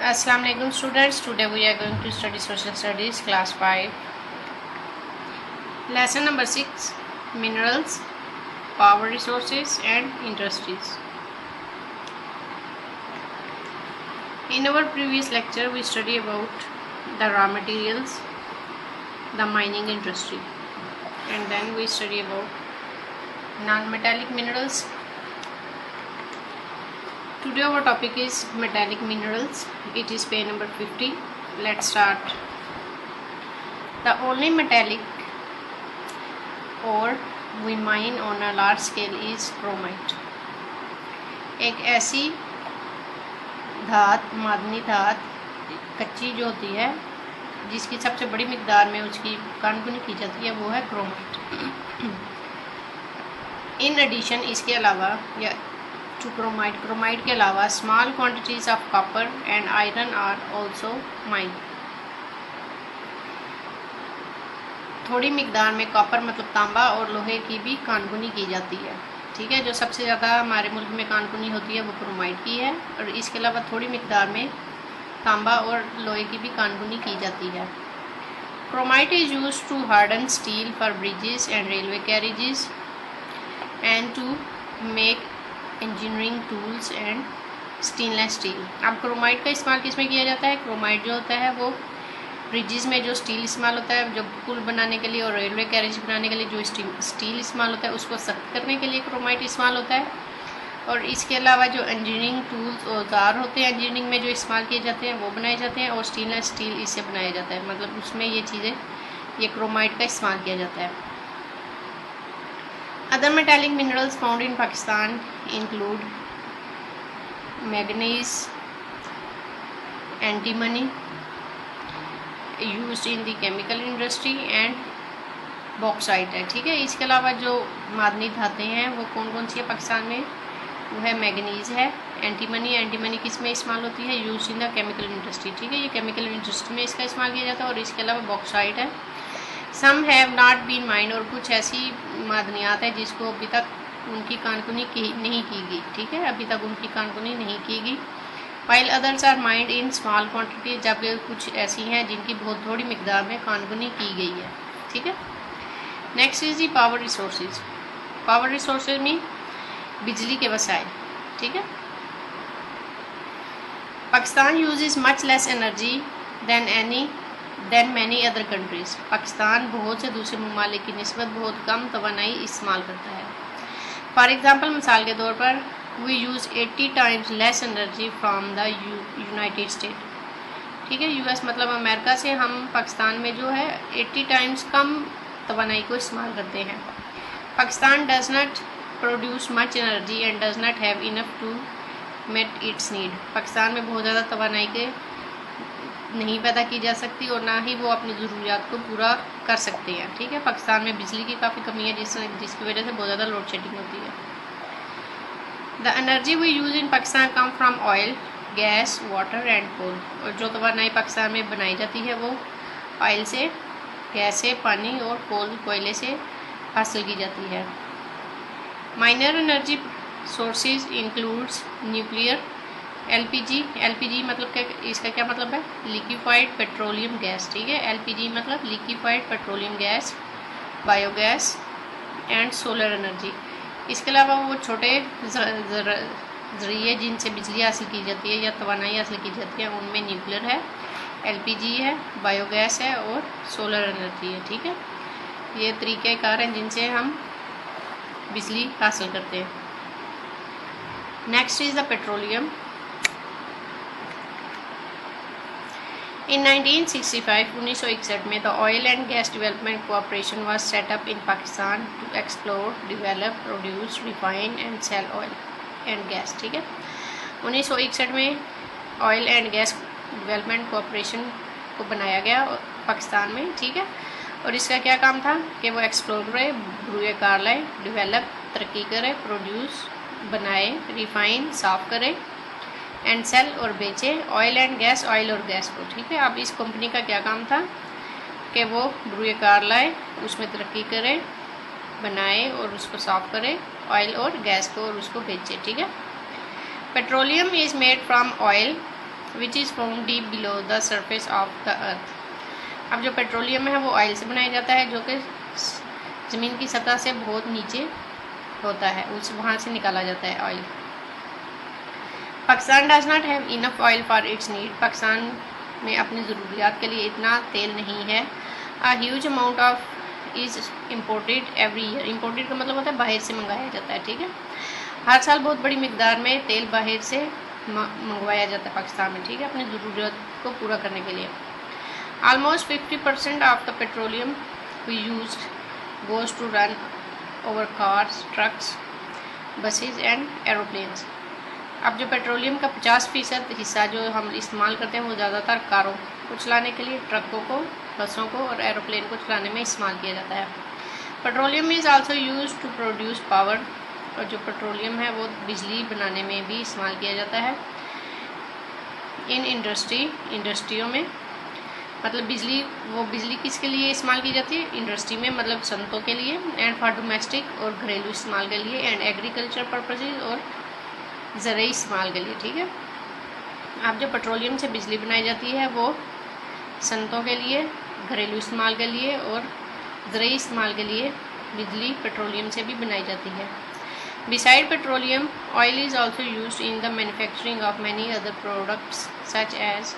Assalamu alaikum students. Today we are going to study social studies class 5. Lesson number 6, minerals, power resources and industries. In our previous lecture we studied about the raw materials, the mining industry, and then we studied about non-metallic minerals. Today our topic is metallic minerals. It is page number 50. Let's start. The only metallic ore we mine on a large scale is chromite. एक ऐसी धात, मादनी धात, कच्ची जो होती है जिसकी सबसे बड़ी मिकदार में उसकी कानपुनी की जाती है वो है क्रोमाइट। इन एडिशन इसके अलावा या टू क्रोमाइट के अलावा small quantities of copper and iron are also mine. थोड़ी मिकदार में कॉपर मतलब तांबा और लोहे की भी कानपुनी की जाती है। ठीक है, जो सबसे ज़्यादा हमारे मुल्क में कानपुनी होती है वो क्रोमाइट की है और इसके अलावा थोड़ी मिकदार में तांबा और लोहे की भी कानपुनी की जाती है। Chromite is used to harden steel for bridges and railway carriages and to make engineering tools and stainless steel. अब क्रोमाइट का इस्तेमाल किस में किया जाता है? क्रोमाइट जो होता है वो ब्रिजेस में जो स्टील इस्तेमाल होता है, जो पुल बनाने के लिए और रेलवे कैरेज बनाने के लिए जो स्टील इस्तेमाल होता है उसको सख्त करने के लिए क्रोमाइट इस्तेमाल होता है। और इसके अलावा जो इंजीनियरिंग टूल्स औजार होते हैं इंजीनियरिंग में जो इस्तेमाल किए जाते हैं वो बनाए जाते हैं और स्टेनलेस स्टील इससे बनाया जाता है, मतलब उसमें ये चीज़ें ये क्रोमाइट का इस्तेमाल किया जाता है। Other metallic minerals found in Pakistan include manganese, antimony used in the chemical industry and bauxite है। ठीक है, इसके अलावा जो मादनी धातें हैं वो कौन कौन सी है पाकिस्तान में? वो है मैग्नीज है, एंटीमनी किस में इस्तेमाल होती है? Use in the chemical industry. ठीक है, ये केमिकल इंडस्ट्री में इसका इस्तेमाल किया जाता है। और इसके अलावा बॉक्साइट है। Some have not been mined, और कुछ ऐसी मादनियात है जिसको अभी तक उनकी कानपुनी नहीं की गई। ठीक है, अभी तक उनकी कानपुनी नहीं की गई। While others are mined in small quantity, जबकि कुछ ऐसी हैं जिनकी बहुत थोड़ी मिकदार में कानपुनी की गई है। ठीक है, next is the power resources. Power resources में बिजली के वसाइल। ठीक है, Pakistan uses much less energy than many other countries. Pakistan बहुत से दूसरे ममालिक की निस्बत बहुत कम तवानाई इस्तेमाल करता है। फॉर एग्ज़ाम्पल, मिसाल के तौर पर we use 80 times less energy from the United State. ठीक है, यूएस मतलब अमेरिका से हम पाकिस्तान में जो है 80 टाइम्स कम तवानाई को इस्तेमाल करते हैं। Pakistan does not produce much energy and does not have enough to meet its need. Pakistan में बहुत ज़्यादा तवानाई के नहीं पैदा की जा सकती और ना ही वो अपनी ज़रूरियात को पूरा कर सकते हैं। ठीक है, पाकिस्तान में बिजली की काफ़ी कमी है जिसकी वजह से बहुत ज़्यादा लोड शेडिंग होती है। The energy we use in Pakistan come from oil, gas, water and coal. और जो तवानाई पाकिस्तान में बनाई जाती है वो ऑयल से, गैस से, पानी और कोयले से हासिल की जाती है। Minor energy sources includes nuclear, LPG मतलब क्या, इसका क्या मतलब है? Liquefied petroleum gas. ठीक है, एलपीजी मतलब liquefied petroleum gas, biogas and solar energy. इसके अलावा वो छोटे जरिए जिनसे बिजली हासिल की जाती है या तवानाई हासिल की जाती है उनमें न्यूक्लियर है, एलपीजी है, बायोगैस है और सोलर एनर्जी है। ठीक है, ये तरीक़ेकार हैं जिनसे हम बिजली हासिल करते हैं। Next is the petroleum. In 1961 में the oil and gas development cooperation was set up in Pakistan to explore, develop, produce, refine and sell oil and gas. ठीक है, 1961 में oil and gas development cooperation को बनाया गया पाकिस्तान में। ठीक है, और इसका क्या काम था कि वो एक्सप्लोर करे, ब्रूएकार लाए, डेवलप तरक्की करे, प्रोड्यूस बनाए, रिफाइन साफ़ करे एंड सेल और बेचे ऑयल एंड गैस, ऑयल और गैस को। ठीक है, अब इस कंपनी का क्या काम था कि वो ब्रूएकार लाए, उसमें तरक्की करे, बनाए और उसको साफ़ करे ऑयल और गैस को और उसको बेचे। ठीक है, petroleum is made from oil which is found deep below the surface of the earth. अब जो पेट्रोलियम है वो ऑयल से बनाया जाता है, जो कि ज़मीन की सतह से बहुत नीचे होता है, उस वहाँ से निकाला जाता है oil. Pakistan does not have enough oil for its need. Pakistan में अपनी ज़रूरियात के लिए इतना तेल नहीं है। A huge amount of is imported every year. Imported का मतलब होता है बाहर से मंगाया जाता है, ठीक है। हर साल बहुत बड़ी मिकदार में तेल बाहर से मंगवाया जाता है पाकिस्तान में, ठीक है, अपनी ज़रूरत को पूरा करने के लिए। Almost 50% of the petroleum we use goes to run over cars, trucks, buses and aeroplanes. अब जो पेट्रोलियम का 50% हिस्सा जो हम इस्तेमाल करते हैं वो ज़्यादातर कारों को चलाने के लिए, ट्रकों को, बसों को और एरोप्लेन को चलाने में इस्तेमाल किया जाता है। Petroleum is also use to produce power. और जो पेट्रोलियम है वो बिजली बनाने में भी इस्तेमाल किया जाता है। इन इंडस्ट्रियों में, मतलब बिजली किसके लिए इस्तेमाल की जाती है? इंडस्ट्री में, मतलब सनतों के लिए। एंड फॉर डोमेस्टिक और घरेलू इस्तेमाल के लिए। एंड एग्रीकल्चर पर्पसेज और ज़रूरी इस्तेमाल के लिए, ठीक है। अब जो पेट्रोलियम से बिजली बनाई जाती है वो सनतों के लिए, घरेलू इस्तेमाल के लिए और ज़रूरी इस्तेमाल के लिए बिजली पेट्रोलियम से भी बनाई जाती है। Beside petroleum, oil is also used in the manufacturing of many other products such as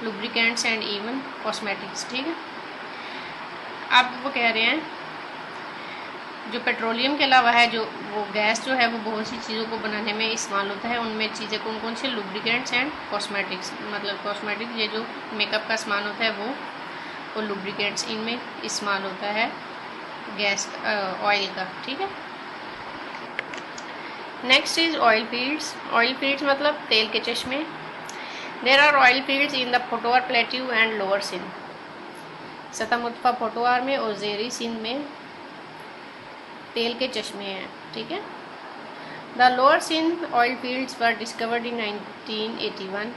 lubricants and even cosmetics, ठीक है। अब वो कह रहे हैं जो पेट्रोलियम के अलावा है, जो वो गैस जो है वो बहुत सी चीज़ों को बनाने में इस्तेमाल होता है। उनमें चीज़ें कौन कौन सी? Lubricants and cosmetics. मतलब कॉस्मेटिक्स, ये जो मेकअप का सामान होता है वो, और लुब्रिकेंट्स, इनमें इस्तेमाल होता है गैस ऑयल का, ठीक है। Next is oil fields. Oil fields मतलब तेल के चश्मे। There are oil fields in the Potwar plateau and lower Sindh. सतह मुर्तफा पोटोआर में और ज़ेरी सिंध में तेल के चश्मे हैं, ठीक है। The lower Sindh oil fields were discovered in 1981।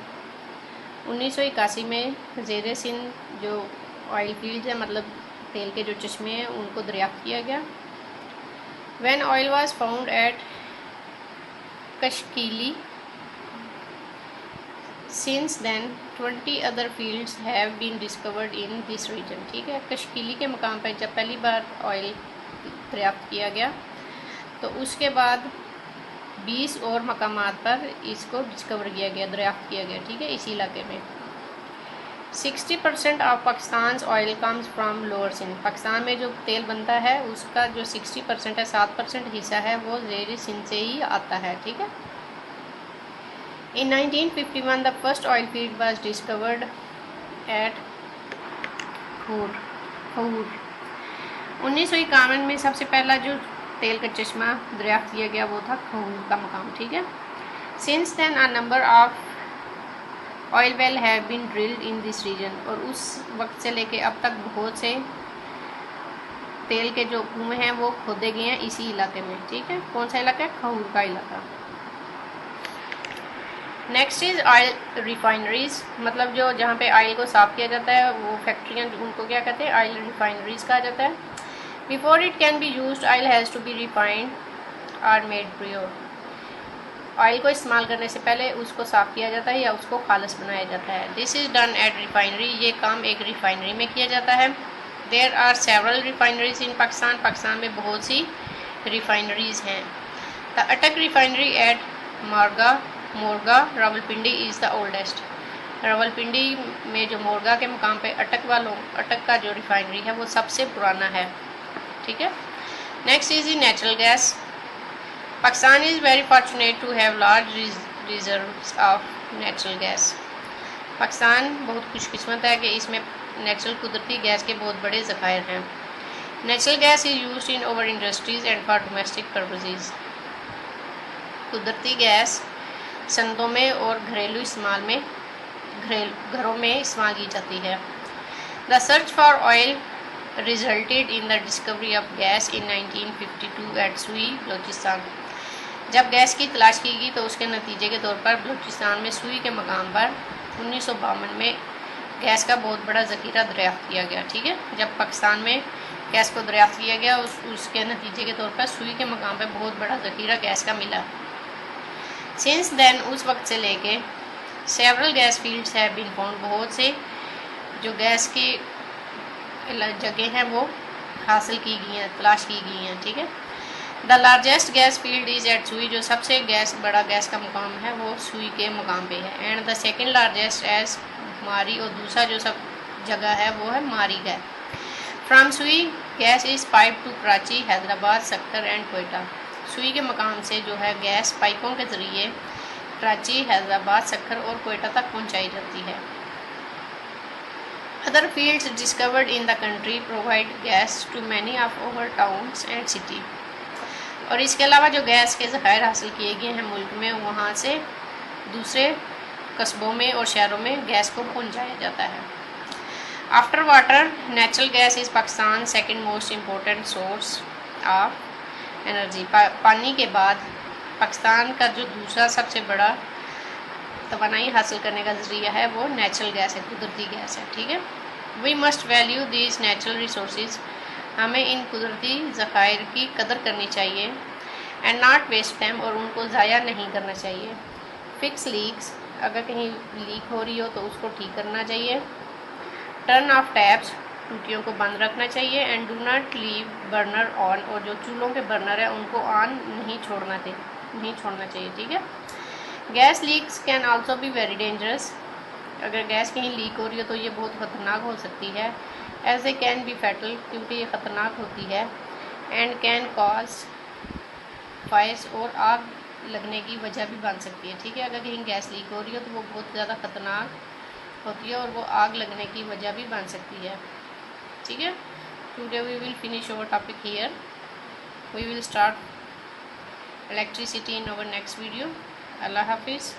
1981 में ज़ेरे सिंध जो ऑयल फील्ड्स हैं, मतलब तेल के जो चश्मे हैं, उनको दरियाफ्त किया गया। When oil was found at Khaskheli, since then 20 other fields have been discovered in this region, ठीक है। कशकीली के मकाम पर जब पहली बार ऑयल दरियाफ्त किया गया तो उसके बाद 20 और मकामात पर इसको डिस्कवर किया गया, दरियाफ्त किया गया, ठीक है, इसी इलाके में। 60% of Pakistan oil comes from lower Sindh. Pakistan में जो तेल बनता है उसका जो 60% है, 7% हिस्सा है, वो ज़ेरी सिंध से ही आता है, ठीक है। In 1951 the first oil field was discovered at Khaur. 1951 में सबसे पहला जो तेल का चश्मा दरियाफ्त किया गया वो था खूर का मकाम, ठीक है। Since then a number of oil well have been drilled in this region. और उस वक्त से लेके अब तक बहुत से तेल के जो कुएँ हैं वो खोदे गए हैं इसी इलाके में, ठीक है। कौन सा इलाका है? खूर का इलाका। Next is oil refineries. मतलब जो जहाँ पे ऑयल को साफ किया जाता है वो फैक्ट्रियाँ, उनको क्या कहते हैं? ऑयल रिफाइनरीज कहा जाता है। Before it can be used oil has to be refined or made pure. Oil को इस्तेमाल करने से पहले उसको साफ़ किया जाता है या उसको खालस बनाया जाता है। This is done at refinery. ये काम एक रिफाइनरी में किया जाता है। There are several refineries in Pakistan. Pakistan में बहुत सी रिफाइनरीज हैं। The Attock refinery at Morgah Rawalpindi is the oldest. Rawalpindi में जो मोरगा के मुकाम पे अटक का जो रिफाइनरी है वो सबसे पुराना है, ठीक है। Next is natural gas. Pakistan is very fortunate to have large reserves of natural gas. Pakistan बहुत खुशकिस्मत है कि इसमें नेचुरल कुदरती गैस के बहुत बड़े ज़खायर हैं। Natural gas is used in over industries and for domestic purposes. कुदरती गैस सनतों में और घरेलू इस्तेमाल में घरों में इस्तेमाल की जाती है। The search for oil resulted in the discovery of gas in 1952 at Sui, Balochistan. जब गैस की तलाश की गई तो उसके नतीजे के तौर पर बलूचिस्तान में सुई के मकाम पर 1952 में गैस का बहुत बड़ा ज़ख़ीरा दरियाफ्त किया गया, ठीक है। जब पाकिस्तान में गैस को दरियाफ्त किया गया उसके नतीजे के तौर पर सुई के मकाम पर बहुत बड़ा ज़ख़ीरा गैस का मिला। सिंस देन, उस वक्त से लेके several gas fields have been found, बहुत से जो गैस के जगह हैं वो हासिल की गई हैं, तलाश की गई हैं, ठीक है। The largest gas field is at Sui, जो सबसे बड़ा गैस का मुकाम है वो सुई के मुकाम पे है। And the second largest as Mari, और दूसरा जो सब जगह है वो है मारी है। From Sui gas is pipe to Karachi, Hyderabad, Sukkur and Quetta. Sui के मकाम से जो है गैस पाइपों के ज़रिए कराची, हैदराबाद, सक्कर और कोयटा तक पहुंचाई जाती है। Other fields discovered in the country provide gas to many of over towns and city, और इसके अलावा जो गैस के ज़खायर हासिल किए गए हैं मुल्क में, वहाँ से दूसरे कस्बों में और शहरों में गैस को पहुँचाया जाता है। After water natural gas is Pakistan second most important source of energy. पानी के बाद पाकिस्तान का जो दूसरा सबसे बड़ा तवानाई हासिल करने का ज़रिया है वो नेचुरल गैस है, कुदरती गैस है, ठीक है। We must value these natural resources, हमें इन कुदरती ज़खायर की कदर करनी चाहिए। एंड नॉट वेस्ट दैम, और उनको ज़ाया नहीं करना चाहिए। फिक्स लीक्स, अगर कहीं लीक हो रही हो तो उसको ठीक करना चाहिए। टर्न ऑफ टैप्स, टूटियों को बंद रखना चाहिए। And do not leave burner on, और जो चूल्हों के बर्नर है उनको ऑन नहीं छोड़ना चाहिए, ठीक है। Gas leaks can also be very dangerous, अगर गैस कहीं लीक हो रही हो तो ये बहुत ख़तरनाक हो सकती है। As a can be fatal, क्योंकि ये ख़तरनाक होती है। एंड कैन कॉज फायर्स, और आग लगने की वजह भी बन सकती है, ठीक है। अगर कहीं गैस लीक हो रही हो तो वो बहुत ज़्यादा ख़तरनाक होती है और वो आग लगने की वजह भी बन सकती है, ठीक है। Today we will finish our topic here, we will start electricity in our next video. Allah हाफिज़।